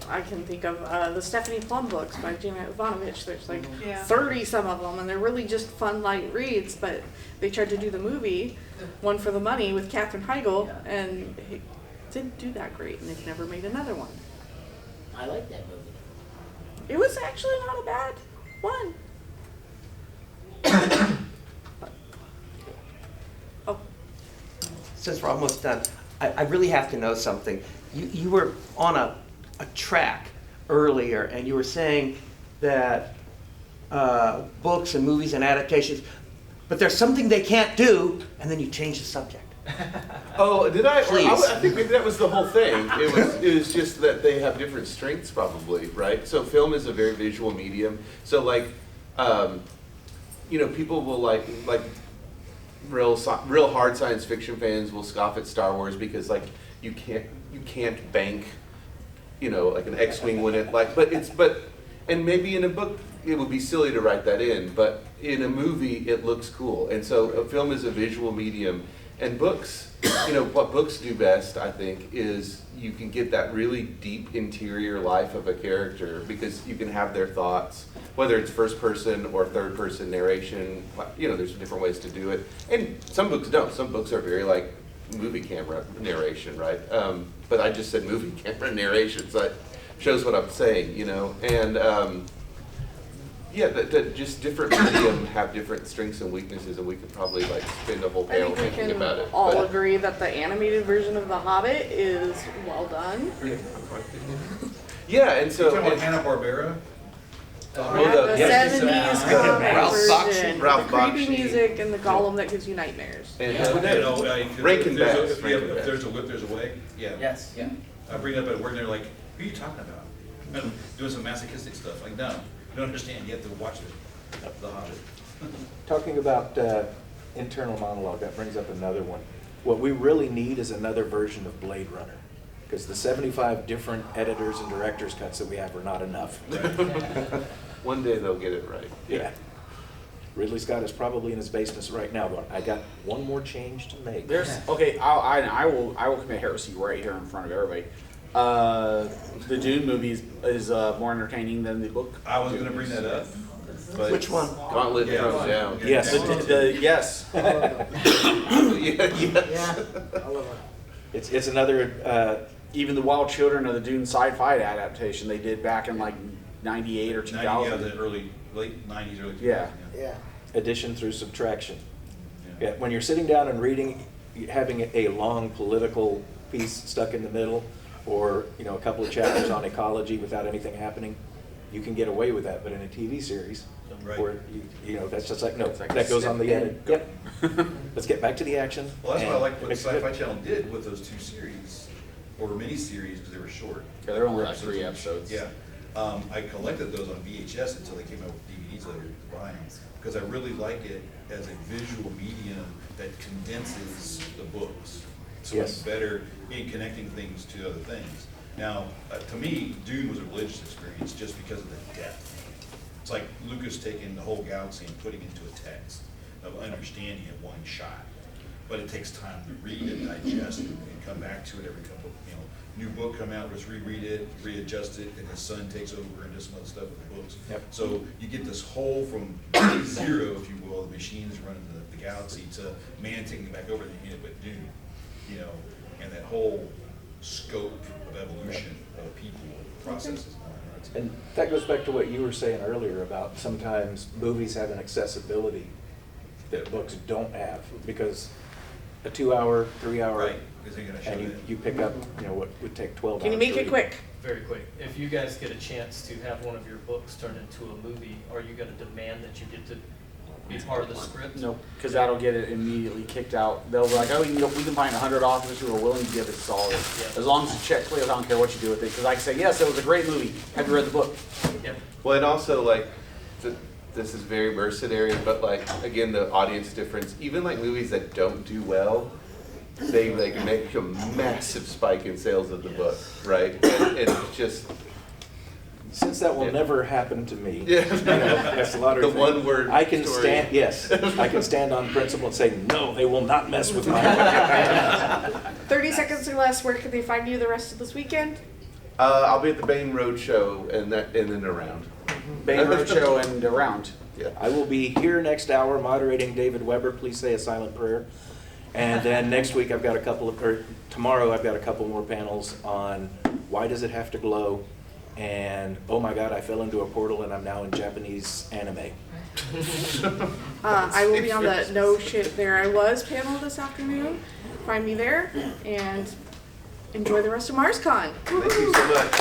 I can think of the Stephanie Plum books by Gina Ivanovich. There's like Yeah. 30 some of them, and they're really just fun, light reads. But they tried to do the movie, One for the Money, with Katherine Heigl, and it didn't do that great, and they've never made another one. I like that movie. It was actually not a bad one. Oh, Since we're almost done, I really have to know something. You were on a track earlier, and you were saying that books and movies and adaptations, but there's something they can't do, and then you change the subject. Oh, did I? Please. I think maybe that was the whole thing. It was just that they have different strengths, probably, right? So film is a very visual medium. So like, you know, people will like real hard science fiction fans will scoff at Star Wars because like you can't bank, you know, like an X-wing wouldn't like, and maybe in a book it would be silly to write that in, but in a movie it looks cool, and so a film is a visual medium. And books, you know, what books do best, I think, is you can get that really deep interior life of a character because you can have their thoughts, whether it's first person or third person narration, you know, there's different ways to do it. And some books don't. Some books are very like movie camera narration, right? But I just said movie camera narration, so that shows what I'm saying, you know. And Yeah, that just different medium have different strengths and weaknesses, and we could probably like spend a whole I panel think we thinking can about it. all but- agree that the animated version of The Hobbit is well done. Yeah, and You so. talking about and- Hanna-Barbera? The yes. 70s comic Ralph version, Bakshi. Ralph the creepy Bakshi. music and the golem that gives you nightmares. And, You know, Rankin Bass. if there's a whip, there's a way. Yeah. Yes. Yeah. I bring it up at work, and they're like, "Who are you talking about?" I'm doing some masochistic stuff. Like, no, you don't understand. You have to watch The Hobbit. Talking about internal monologue, that brings up another one. What we really need is another version of Blade Runner, because the 75 different editors and directors cuts that we have are not enough. One day they'll get it right. Yeah. Ridley Scott is probably in his basement right now going, I got one more change to make. Okay, I will commit heresy right here in front of everybody. The Dune movie is more entertaining than the book. I was going to bring that up. But Which one? Gauntlet thrown down. Yes. Yes. Yes. I love it. It's another, Even the Wild Children of the Dune sci-fi adaptation they did back in like 98 or 2000. Yeah, the late 90s, early 2000s. Yeah. Yeah. addition through subtraction. Yeah, when you're sitting down and reading, having a long political piece stuck in the middle, or a couple of chapters on ecology without anything happening, you can get away with that. But in a TV series, Right. where that's just like, no, that goes on the edit. Yep. Let's get back to the action. Well, that's what I and like what mix it Sci-Fi up. Channel did with those two series, or mini-series, because they were short. Yeah, they're only like 3 episodes. Yeah. I collected those on VHS until they came out with DVDs later to buy them, because I really like it as a visual medium that condenses the books. So Yes. it's better in connecting things to other things. Now, to me, Dune was a religious experience just because of the depth. It's like Lucas taking the whole galaxy and putting it into a text of understanding it one shot. But it takes time to read and digest it and come back to it every couple, new book come out, let's reread it, readjust it, and his son takes over and does some other stuff with the books. Yep. So you get this whole from zero, if you will, the machines running the galaxy, to man taking it back over and you with Dune, and that whole scope of evolution of people, processes. And that goes back to what you were saying earlier about sometimes movies have an accessibility that books don't have, because a 2-hour, 3-hour, Right, because they're gonna show and that. you pick up, what would take 12 hours. Can you make to it read. quick? Very quick. If you guys get a chance to have one of your books turned into a movie, are you gonna demand that you get to be part of the script? No, because that'll get it immediately kicked out. They'll be like, oh, we can find 100 authors who are willing to give us all this. Yeah. As long as the check clears, I don't care what you do with it. Because I can say, yes, it was a great movie. Have you read the book? Yep. Well, and also this is very mercenary, but again, the audience difference. Even movies that don't do well, they make a massive spike in sales of the book, right? And it's just. Since that will never happen to me, Yeah. that's a lottery The thing. one word I can story. stand. Yes, I can stand on principle and say no. They will not mess with my book. 30 seconds or less, where can they find you the rest of this weekend? I'll be at the Bain Road Show and then around. Bain Road Show and around. Yeah. I will be here next hour moderating David Weber. Please say a silent prayer. And then next week tomorrow I've got a couple more panels on why does it have to glow, and oh my God, I fell into a portal and I'm now in Japanese anime. I will be on the No Shit There I Was panel this afternoon. Find me there and enjoy the rest of MarsCon. Thank you so much.